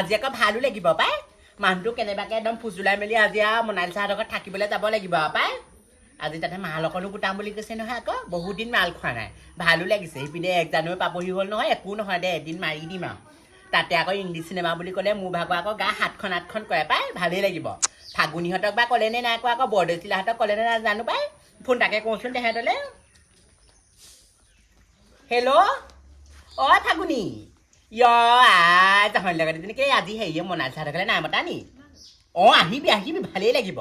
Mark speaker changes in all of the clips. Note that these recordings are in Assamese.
Speaker 1: আজি আকৌ ভালো লাগিব পাই মানুহটো কেনেবাকে একদম ফুজুলাই মেলি আজি আৰু মনালিছা হঁতৰ ঘৰত থাকিবলৈ যাব লাগিব পাই আজি তাতে মাল অকণো গোটাম বুলি কৈছে নহয় আকৌ বহুত দিন মাল খোৱা নাই ভালো লাগিছে সিপিনে 1 জানুৱাৰী পাবহি হ'ল নহয় একো নহয় দে এদিন মাৰি দিম আৰু তাতে আকৌ ইংলিছ চিনেমা বুলি ক'লে মোৰ ভাগৰ আকৌ গা 7খন 8খন কৰে পাই ভালেই লাগিব ফাগুনিহঁতক বা ক'লে নে নাই কোৱা আকৌ বৰদৈচিলাহঁতক ক'লে নে নাজানো পাই ফোন তাকে কওঁচোন তেহেঁতলে হেল্ল' অ ফাগুনি জাহৰি লগতে তেনেকৈ আজি হেৰিয়ে মনালিছা হঁতৰ ঘৰলৈ নাই মতা নি আহিবি ভালেই লাগিব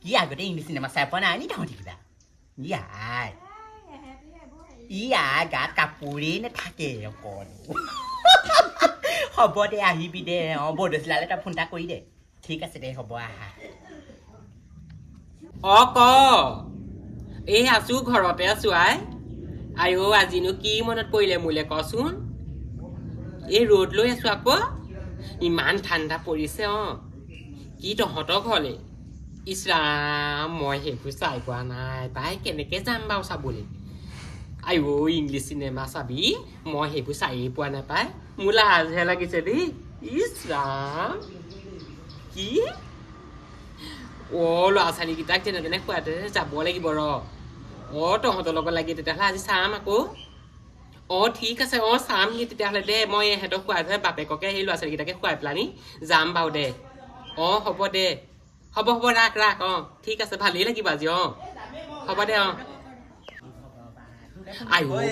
Speaker 1: কি আগতে ইংলিছ চিনেমা চাই পোৱা নাই নি তহঁতি কিবা গাত কাপোৰেই নাথাকে অকণ হ'ব দে আহিবি দে বৰদৈচিলালৈ তই ফোন এটা কৰি দে ঠিক আছে দে হ'ব আহা
Speaker 2: ক এই আছো ঘৰতে আছো আই আজিনো কি মনত পৰিলে মোলে কচোন এই ৰ'দ লৈ আছো আকৌ ইমান ঠাণ্ডা পৰিছে কি তহঁতৰ ঘৰলে ইছৰাম মই সেইবোৰ চাই পোৱা নাই পাই কেনেকে যাম বাৰু চাবলৈ ইংলিছ চিনেমা চাবি মই সেইবোৰ চায়েই পোৱা নাপায় মোৰ লাজহে লাগিছে দেই ইছৰাম কি ল'ৰা ছোৱালীকেইটাক যেনে তেনে খুৱাতে যাব লাগিব তহঁতৰ লগত লাগি তেতিয়াহ'লে আজি চাম আকৌ ঠিক আছে চামগৈ তেতিয়াহ'লে দে মই সিহঁতক খুৱাই থৈ বাপেককে সেই ল'ৰা ছোৱালীকেইটাকে খুৱাই পেলানি যাম বাৰু দে হ'ব দে হ'ব ৰাখ ঠিক আছে ভালেই লাগিব আজি হ'ব দে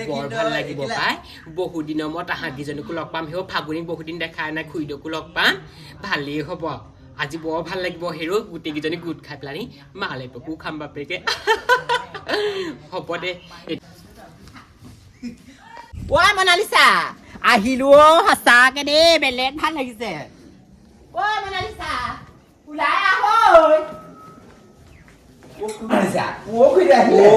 Speaker 2: বৰ ভাল লাগিব পাই বহুত দিনৰ মূৰত তাহাঁতকেইজনীকো লগ পাম সেই ফাগুনীক বহুত দিন দেখাই নাই খুৰীদেউকো লগ পাম ভালেই হ'ব আজি বৰ ভাল লাগিব হেৰ গোটেইকেইজনী গোট খাই পেলানি মালেকো খাম বাপেকে হ'ব দে
Speaker 1: মনালিছা আহিলো সঁচাকে দেই বেলেগ ভাল লাগিছে মনালিছা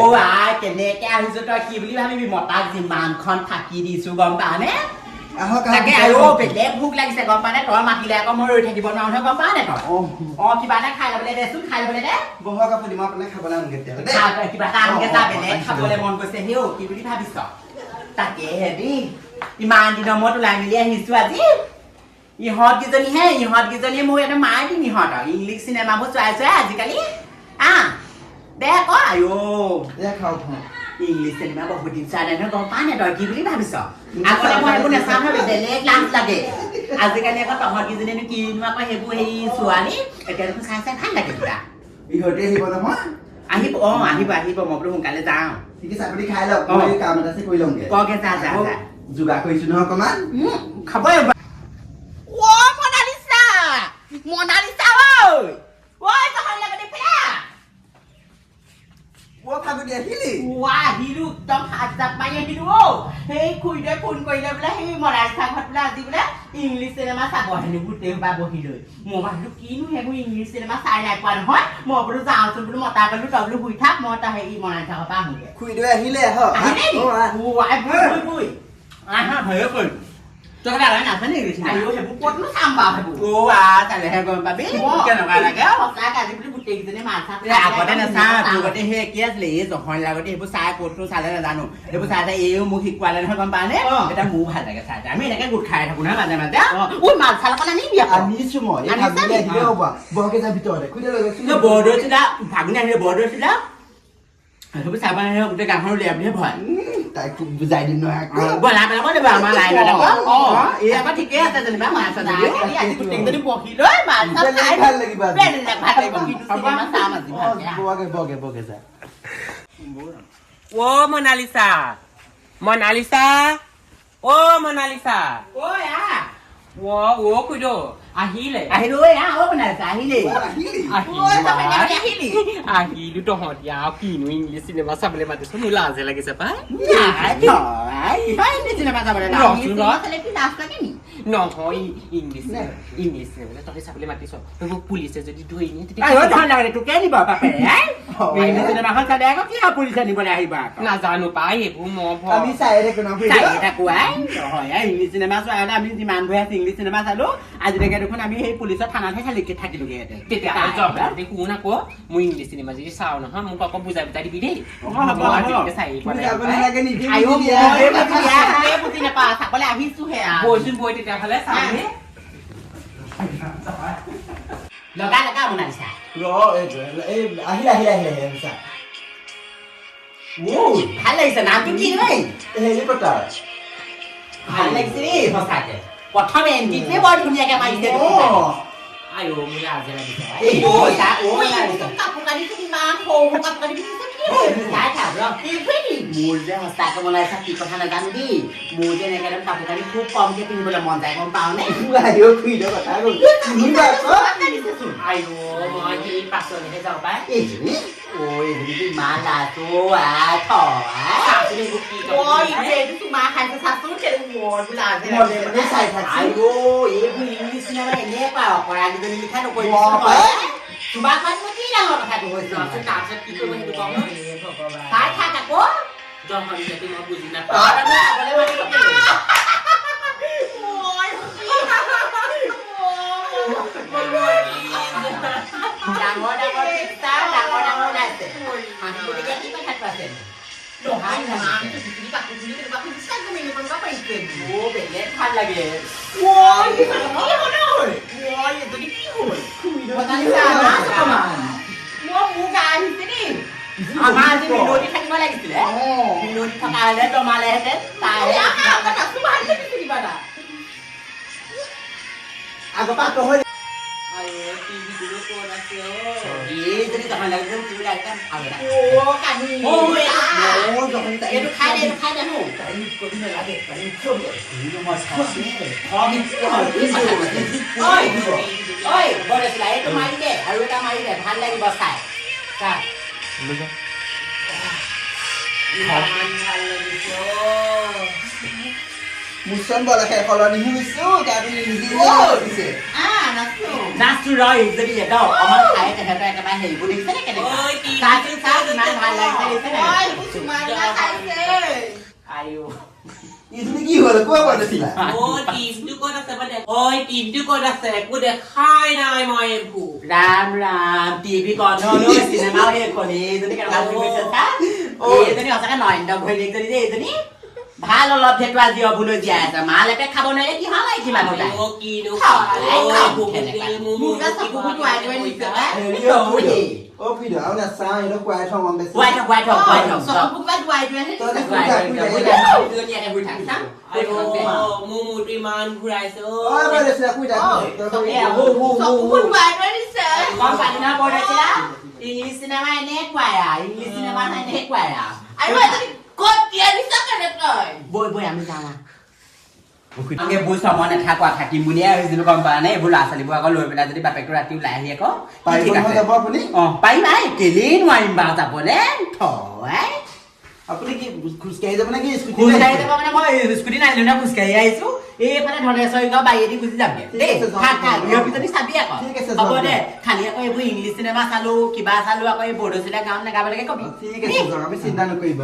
Speaker 1: ওলাই কেনেকে আহিছো তই কি বুলি ভাবিবি মতাক যিমানখন থাকি দিছো গম পা নে তাকে বেলেগ ভোক লাগিছে গম পা নে তই মাতিলে আকৌ মই ৰৈ থাকিব নোৱাৰো নহয় গম পা নে তই কিবা এটা খাই ল'বলৈ দেচোন খাই ল'বলৈ দে
Speaker 3: বহক আপুনি মই আপোনাক খাবলৈ আনগে
Speaker 1: কিবা এটা আনগে যা বেলেগ খাবলৈ মন গৈছে কি বুলি ভাবিছ তাকে হেৰি ইমান দিনৰ মূৰত ওলাই মেলি আহিছো আজি ইহঁতকেইজনীয়ে মোক এটা মাৰ দিম ইহঁতক ইংলিছ চিনেমাবোৰ চোৱাই আজিকালি দে ইংলিছ চিনেমা বহুত দিন চাই নাই নহয় গম পা নে তই কি বুলি ভাবিছ আগতে মই সেইবোৰ নেচাওঁ নহয় বেলেগ লাজ লাগে আজিকালি আকৌ তহঁতকেইজনীনো কিনো আকৌ সেইবোৰ হেৰি ছোৱালী এতিয়া দেখোন চাই চাই ভাল লাগে পুৰা
Speaker 3: ইহঁতে আহিব নহয়
Speaker 1: আহিব মই বোলো সোনকালে যাওঁ
Speaker 3: ঠিক আছে আপুনি খাই লওক মই কাম এটা আছে কৰি লওঁগে
Speaker 1: কগে যা
Speaker 3: যোগাৰ কৰিছো নহয় অকণমান
Speaker 1: খাবই মনালিছা
Speaker 3: ফাগুনি আহিলি
Speaker 1: আহিলো একদম হাত জাপ মাৰি আহিলো সেই খুৰীদেৱে ফোন কৰিলে বোলে সেই মনালিছা ঘৰত বোলে আজি বোলে ইংলিছ চিনেমা চাব হেনো গোটেই সোপা বহি লৈ মই ভাবিলো কিনো সেইবোৰ ইংলিছ চিনেমা চাই নাই পোৱা নহয় মই বোলো যাওঁচোন বোলো মতা কৰিলো তই বোলো শুই থাক মই তই হেৰি মনালিছা ঘৰৰ পৰা আহোঁগে
Speaker 3: খুৰীদেউ আহিলে
Speaker 1: তই নাজানে সেইবোৰ ক'তনো চাম বাৰু সেইবোৰ গম পাবি কেনেকুৱা লাগে সঁচাকে আজি বুলি গোটেইকেইজনী মাছ আগতে নাচাওঁ আগতে সেই একে আছিলে এই জহৰ লাগতে সেইবোৰ চাই ক'তনো চালে নাজানো সেইবোৰ চাই চাই এইও মোক শিকোৱালে নহয় গম পানে এতিয়া মোৰ ভাল লাগে চাই আমি এনেকে গোট খাই থাকো নহয় মাজে মাজে মাল চাল অকণ আনিবি
Speaker 3: আনিছো মই আহিলে হ'ব বৰকে যা ভিতৰতে
Speaker 1: বৰদৈচিলা ফাগুনি আহিলে বৰদৈচিলা সেইবোৰ চাব নাহিলে গোটেই গাঁওখন উলিয়াই বুলিহে ভয়
Speaker 3: তাইক বুজাই দিম নহয়
Speaker 1: বনাই পেলাব দিব আমাৰ লাইনত এই আকৌ ঠিকে আছে যেনিবা মাছ গোটেইকেইজনী বহি লৈ মাছ
Speaker 3: ভাল লাগিব
Speaker 2: বগে যা মনালিছা মনালিছা খুইদেউ আহিলো তহঁতি আৰু কিনো ইংলিছ চিনেমা চাবলৈ মাতিছো মোৰ লাজে লাগিছে পাই নহয় ইংলিছ চিনেমা তহঁতি চাবলৈ মাতিছ সেইবোৰ পুলিচে যদি ধৰি নিয়ে নাজানো পাই এইবোৰ
Speaker 3: আমি চাই থাকো
Speaker 1: ইংলিছ চিনেমা চোৱা আমি যিমান ভয় আছে ইংলিছ চিনেমা চালো আজিলৈকে দেখোন আমি সেই পুলিচৰ থানাতহে থাকিলোগে তেতিয়া শুন আকৌ মই ইংলিছ চিনেমা যদি চাওঁ নহয় মোক আকৌ বুজাই দিবি দেই চাবলৈ আহিছোহে
Speaker 2: আমেৰিকা ফালে চাবি
Speaker 1: লগা লগা মোনালিছা
Speaker 3: এই আহিলে চা
Speaker 1: ভাল লাগিছে নামটো কি নাই
Speaker 3: হেৰি পতা
Speaker 1: ভাল লাগিছে দেই সঁচাকে প্ৰথম এণ্ট্ৰিটোৱে বৰ ধুনীয়াকে মাৰিছে
Speaker 2: আই অ' মোৰ লাজে লাগিছে
Speaker 1: কাপোৰ কানিটো কিমান সৰু কাপোৰ কানি পিন্ধিছে মোৰ যে সঁচাকে বনাইছা কি কথা নাজানো দেই মোৰ যে এনেকে কাপোৰ কানি খুব কমকে পিন্ধিবলৈ মন যায় গম পাওঁ নে
Speaker 3: কথা
Speaker 2: আই অ' মই কি পাছলৈহে যাওঁ পাই
Speaker 1: ইমান লাজো তোমাৰ খাইছে চাচোন
Speaker 3: চাই থাকছি
Speaker 1: এইবোৰ ইংলিছ চিনেমা এনে পাওঁ অপৰাধীজনী লিখা নকৰিব তোমাৰ কথাটো কি ডাঙৰ কথাটো হৈছে
Speaker 2: তাৰপিছত কি কৰিব সেইটো কওঁ
Speaker 1: চাই থাক আকৌ
Speaker 2: জহন যদি মই বুজি নাপাওঁ
Speaker 1: ডাঙৰ ডাঙৰ পিক্সাৰ ডাঙৰ ডাঙৰ ওলাইছে মানুহবিলাকে কি কথাটো আছে বেলেগ ভাল লাগে আমাৰ আজি মিনতি থাকিব লাগিছিলে মিনতি থকা হলে জমালেহেঁতেন
Speaker 3: আগৰ পৰা নহয়
Speaker 1: আৰু এটা মাৰি দে ভাল লাগিব চাই
Speaker 3: মুচন বলাকে সলনি হৈছো
Speaker 1: নাচটো ৰয় যদি এটাও আমাৰ খাই তেহেঁতৰ একেবাৰে হেৰিবোৰ দেখিছে নে কেনেকুৱা ইমান ভাল লাগিছে
Speaker 3: কি হ'ল কোৱা পাতিছিলা
Speaker 2: টিমটো ক'ত আছে মানে ঐ টিমটো ক'ত আছে একো দেখাই নাই মই এইবোৰ
Speaker 1: ৰাম ৰাম টিভি কৰ্ণ চিনেমাও সেইখন এইজনী কেনেকুৱা কৰিছে এইজনী সঁচাকে নৰেন্দ্ৰ ভৈনীকজনী যে এইজনী ভাল অলপ সেইটো আজি অভুলৈ জীয়াই আছে মালেপে খাব নোৱাৰে কি ভাল লাগে কিমান
Speaker 2: মোৰ মূৰটো ইমান ঘূৰাইছে
Speaker 1: ইংলিছ চিনেমা এনেকুৱাই ইংলিছ চিনেমা এনেকুৱাই বৈ বৈ আমি যাওঁ এইবোৰ চমন নাথাকোৱা থাকিম বুলিয়ে আহিছিলো গম পোৱা নে এইবোৰ ল'ৰা ছোৱালীবোৰ আকৌ লৈ পেলাই যদি বাপেকটো ৰাতি ওলাই আহি আকৌ পাৰিম কেলেই নোৱাৰিম বাৰু যাবলে
Speaker 3: আপুনি কি খোজকাঢ়ি যাব নেকি
Speaker 1: খোজকাঢ়ি যাব মানে মই স্কুটি নানিলো না খোজকাঢ়ি আহিছো এইফালে ধনেশ্বৰী গাঁও বাৰীয়েদি গুচি যামগে দেই যদি চাবি আকৌ হ'ব দে খালি আকৌ এইবোৰ ইংলিছ চিনেমা চালো কিবা চালো আকৌ এই বৰদৈচিলা গাঁৱত নাগাব লাগে কবি
Speaker 3: ঠিক আছে আমি চিন্তা নকৰিব